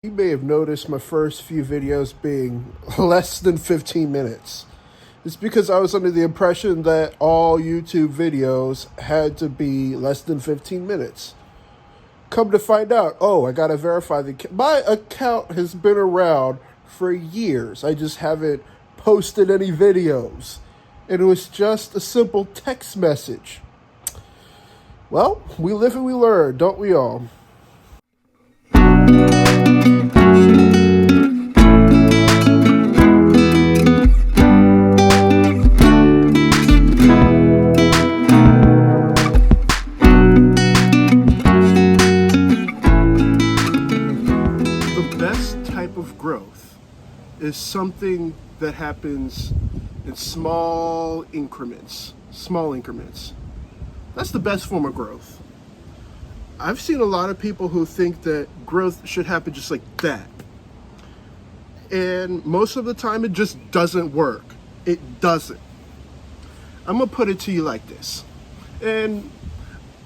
You may have noticed my first few videos being less than 15 minutes. It's because I was under the impression that all YouTube videos had to be less than 15 minutes. Come to find out, I gotta verify my account has been around for years. I just haven't posted any videos. And it was just a simple text message. Well, we live and we learn, don't we all? The best type of growth is something that happens in small increments. Small increments. That's the best form of growth. I've seen a lot of people who think that growth should happen just like that. And most of the time it just doesn't work. It doesn't. I'm gonna put it to you like this. And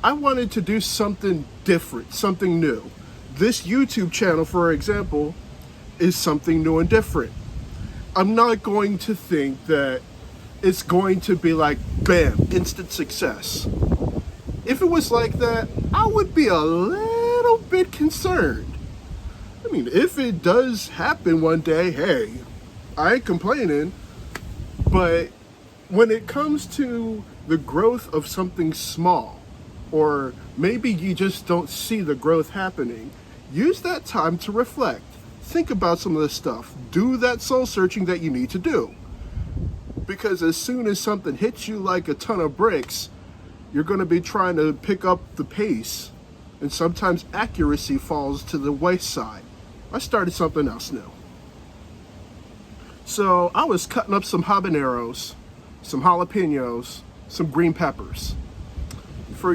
I wanted to do something different, something new. This YouTube channel, for example, is something new and different. I'm not going to think that it's going to be like, bam, instant success. If it was like that, I would be a little bit concerned. I mean, if it does happen one day, hey, I ain't complaining. But when it comes to the growth of something small, or maybe you just don't see the growth happening, use that time to reflect. Think about some of this stuff. Do that soul searching that you need to do. Because as soon as something hits you like a ton of bricks, you're going to be trying to pick up the pace. And sometimes accuracy falls to the wayside. I started something else new. So I was cutting up some habaneros, some jalapenos, some green peppers. For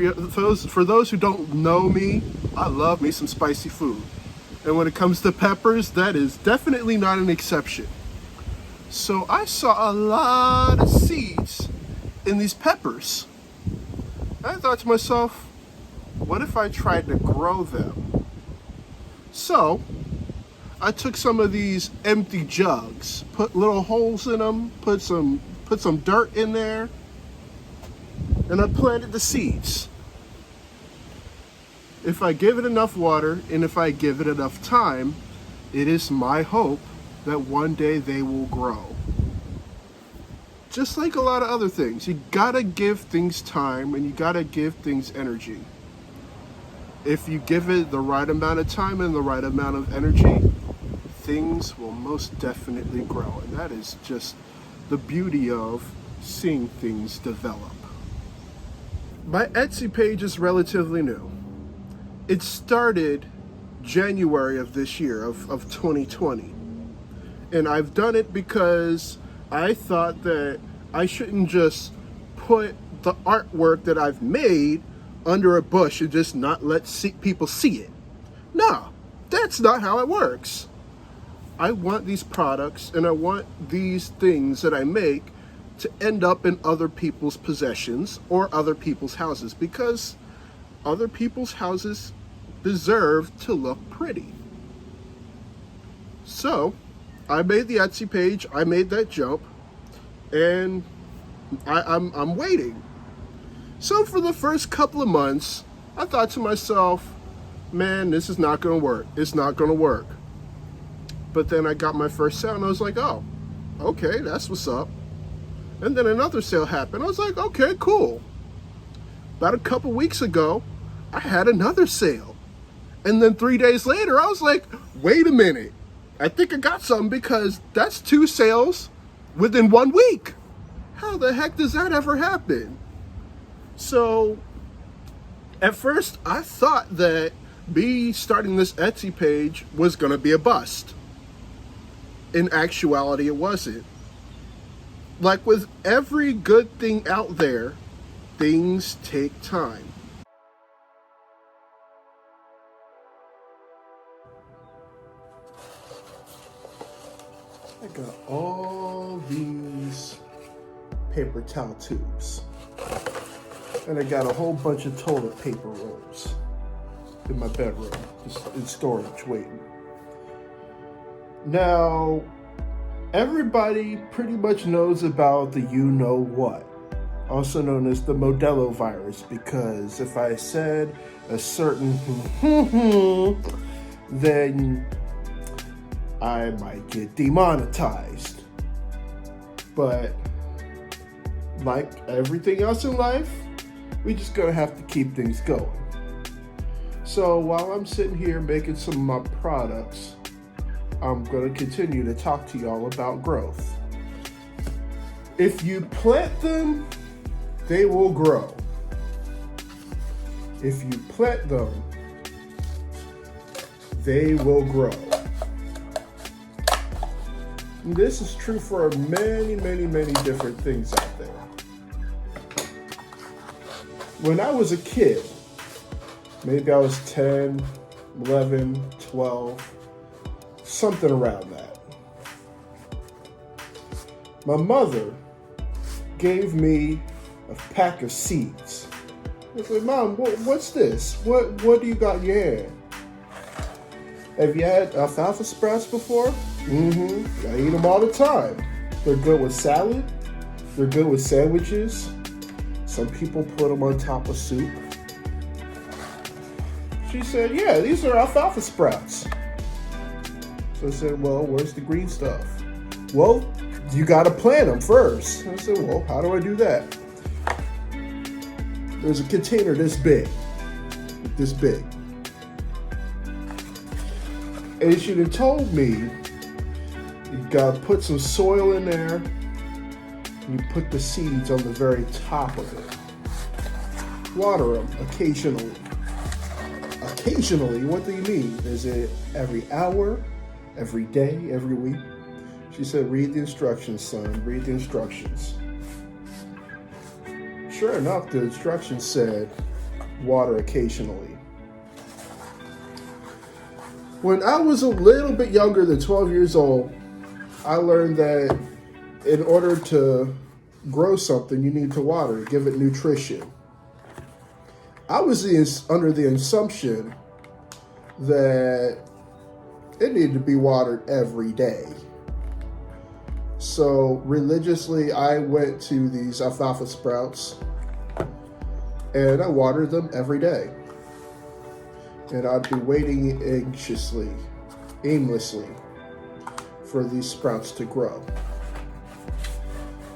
those who don't know me, I love me some spicy food. And when it comes to peppers, that is definitely not an exception. So I saw a lot of seeds in these peppers. I thought to myself, what if I tried to grow them? So I took some of these empty jugs, put little holes in them, put some dirt in there, and I planted the seeds. If I give it enough water and if I give it enough time, it is my hope that one day they will grow. Just like a lot of other things, you gotta give things time and you gotta give things energy. If you give it the right amount of time and the right amount of energy, things will most definitely grow. And that is just the beauty of seeing things develop. My Etsy page is relatively new. It started January of this year, of 2020. And I've done it because I thought that I shouldn't just put the artwork that I've made under a bush and just not let people see it. No, that's not how it works. I want these products and I want these things that I make to end up in other people's possessions or other people's houses, because other people's houses deserve to look pretty. So I made the Etsy page, I made that jump, and I'm waiting. So for the first couple of months, I thought to myself, man, this is not gonna work. It's not gonna work. But then I got my first sale and I was like, oh, okay, that's what's up. And then another sale happened. I was like, okay, cool. About a couple weeks ago, I had another sale. And then 3 days later, I was like, wait a minute. I think I got something, because that's 2 sales within 1 week. How the heck does that ever happen? So at first I thought that me starting this Etsy page was gonna be a bust. In actuality, it wasn't. Like with every good thing out there, things take time. I got all these paper towel tubes. And I got a whole bunch of toilet paper rolls in my bedroom, just in storage, waiting. Now, everybody pretty much knows about the you-know-what, also known as the Modelo virus, because if I said a certain then I might get demonetized. But like everything else in life, we just gonna have to keep things going. So while I'm sitting here making some of my products, I'm gonna continue to talk to y'all about growth. If you plant them, they will grow. If you plant them, they will grow. And this is true for many, many, many different things out there. When I was a kid, maybe I was 10, 11, 12, something around that, my mother gave me a pack of seeds. I said, Mom, what's this? What do you got in your hand? Have you had alfalfa sprouts before? Mm-hmm. I eat them all the time. They're good with salad. They're good with sandwiches. Some people put them on top of soup. She said, yeah, these are alfalfa sprouts. So I said, well, where's the green stuff? Well, you got to plant them first. I said, well, how do I do that? There's a container this big. And she'd have told me, you got to put some soil in there, and you put the seeds on the very top of it. Water them occasionally. Occasionally, what do you mean? Is it every hour, every day, every week? She said, read the instructions, son, read the instructions. Sure enough, the instructions said, water occasionally. When I was a little bit younger than 12 years old, I learned that in order to grow something, you need to water it, give it nutrition. I was under the assumption that it needed to be watered every day. So religiously, I went to these alfalfa sprouts and I watered them every day. And I'd be waiting anxiously, aimlessly, for these sprouts to grow.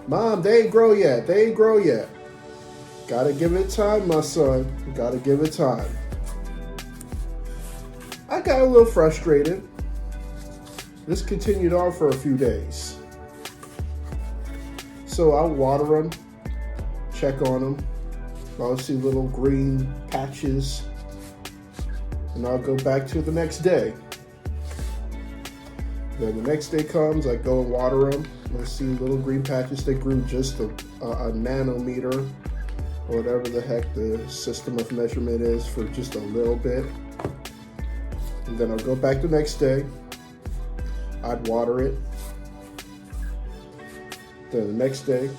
Mom, they ain't grow yet. They ain't grow yet. Gotta give it time, my son. Gotta give it time. I got a little frustrated. This continued on for a few days. So I'll water them, check on them. I'll see little green patches. And I'll go back to the next day. Then the next day comes, I go and water them. I see little green patches. They grew just a nanometer, or whatever the heck the system of measurement is, for just a little bit. And then I'll go back the next day. I'd water it. Then the next day,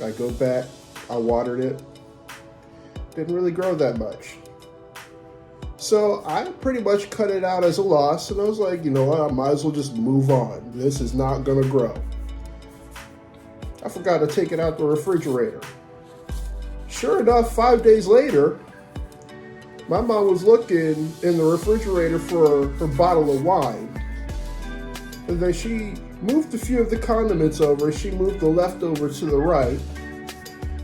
I go back. I watered it. Didn't really grow that much. So I pretty much cut it out as a loss, and I was like, you know what, I might as well just move on. This is not gonna grow. I forgot to take it out the refrigerator. Sure enough, 5 days later, my mom was looking in the refrigerator for her bottle of wine. And then she moved a few of the condiments over. She moved the leftovers to the right.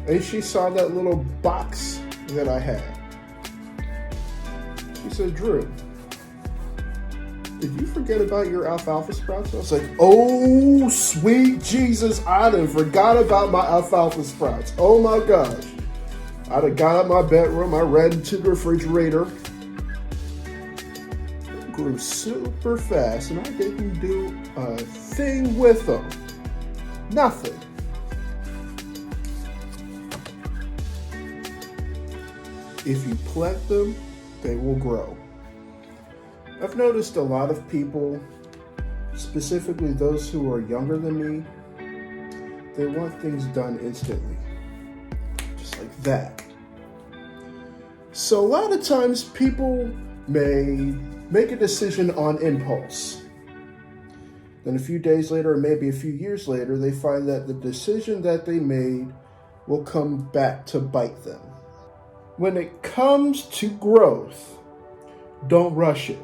And she saw that little box that I had. She said, Drew, did you forget about your alfalfa sprouts? I was like, oh, sweet Jesus, I done forgot about my alfalfa sprouts. Oh my gosh. I'd have got out of my bedroom, I ran into the refrigerator. It grew super fast, and I didn't do a thing with them. Nothing. If you plant them, they will grow. I've noticed a lot of people, specifically those who are younger than me, they want things done instantly. Just like that. So a lot of times people may make a decision on impulse. Then a few days later, or maybe a few years later, they find that the decision that they made will come back to bite them. When it comes to growth, don't rush it.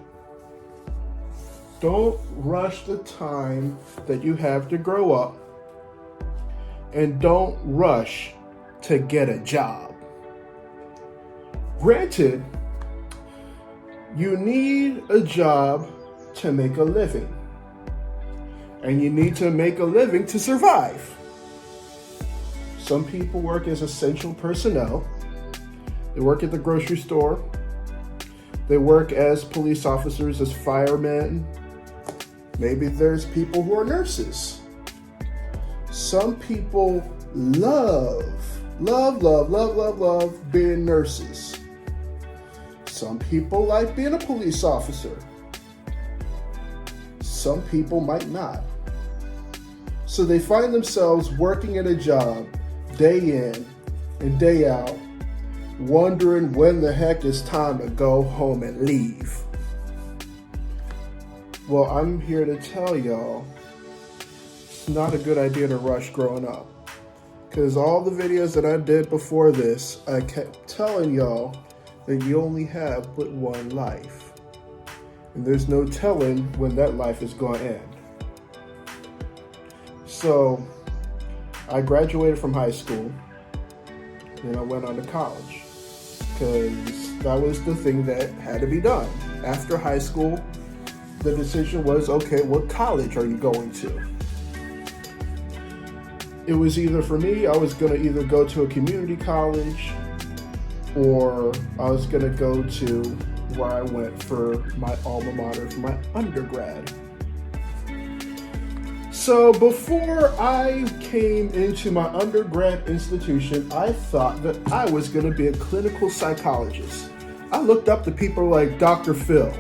Don't rush the time that you have to grow up, and don't rush to get a job. Granted, you need a job to make a living, and you need to make a living to survive. Some people work as essential personnel. They work at the grocery store. They work as police officers, as firemen. Maybe there's people who are nurses. Some people love being nurses. Some people like being a police officer. Some people might not. So they find themselves working at a job day in and day out, wondering when the heck it's time to go home and leave. Well, I'm here to tell y'all, it's not a good idea to rush growing up. Because all the videos that I did before this, I kept telling y'all that you only have but one life. And there's no telling when that life is going to end. So, I graduated from high school, and I went on to college. Because that was the thing that had to be done. After high school, the decision was, okay, what college are you going to? It was either, for me, I was going to either go to a community college, or I was going to go to where I went for my alma mater for my undergrad. So before I came into my undergrad institution, I thought that I was going to be a clinical psychologist. I looked up to people like Dr. Phil.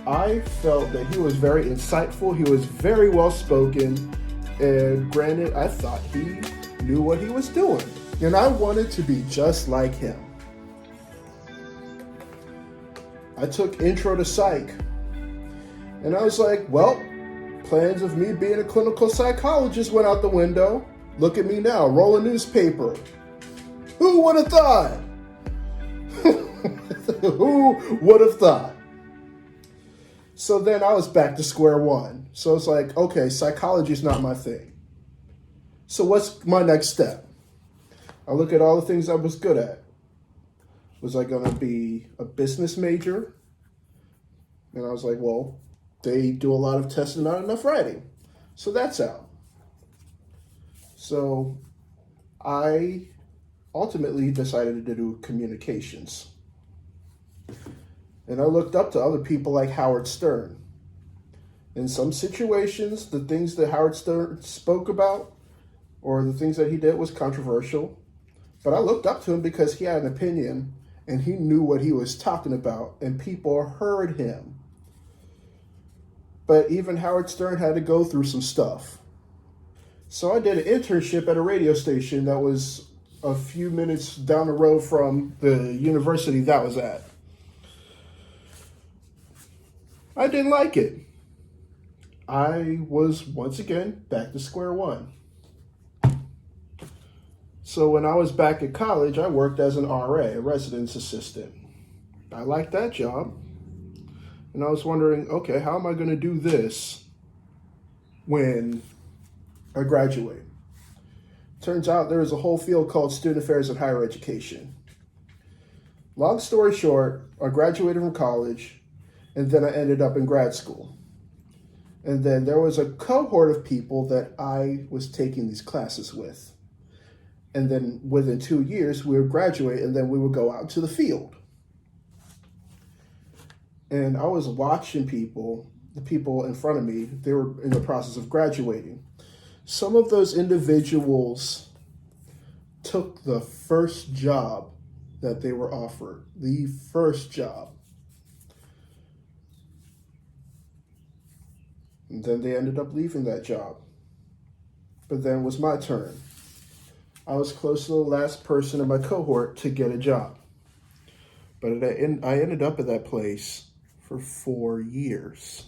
I felt that he was very insightful, he was very well spoken, and granted, I thought he knew what he was doing. And I wanted to be just like him. I took intro to psych, and I was like, well, plans of me being a clinical psychologist went out the window. Look at me now, roll a newspaper. Who would have thought? Who would have thought? So then I was back to square one. So it's like, okay, psychology is not my thing. So what's my next step? I look at all the things I was good at. Was I going to be a business major? And I was like, well, they do a lot of testing, not enough writing. So that's out. So I ultimately decided to do communications. And I looked up to other people like Howard Stern. In some situations, the things that Howard Stern spoke about or the things that he did was controversial. But I looked up to him because he had an opinion and he knew what he was talking about and people heard him. But even Howard Stern had to go through some stuff. So I did an internship at a radio station that was a few minutes down the road from the university that was at. I didn't like it. I was once again back to square one. So when I was back at college, I worked as an RA, a residence assistant. I liked that job. And I was wondering, okay, how am I going to do this when I graduate? Turns out there is a whole field called Student Affairs in Higher Education. Long story short, I graduated from college, and then I ended up in grad school. And then there was a cohort of people that I was taking these classes with. And then within 2 years, we would graduate, and then we would go out to the field. And I was watching people, the people in front of me, they were in the process of graduating. Some of those individuals took the first job that they were offered, the first job. And then they ended up leaving that job. But then it was my turn. I was close to the last person in my cohort to get a job. But I ended up at that place for 4 years.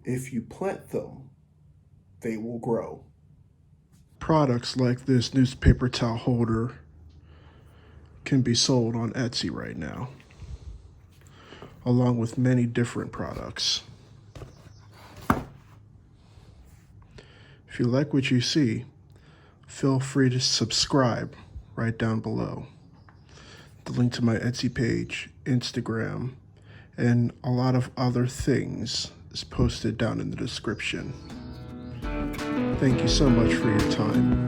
If you plant them, they will grow. Products like this newspaper towel holder can be sold on Etsy right now, along with many different products. If you like what you see, feel free to subscribe right down below. The link to my Etsy page, Instagram, and a lot of other things is posted down in the description. Thank you so much for your time.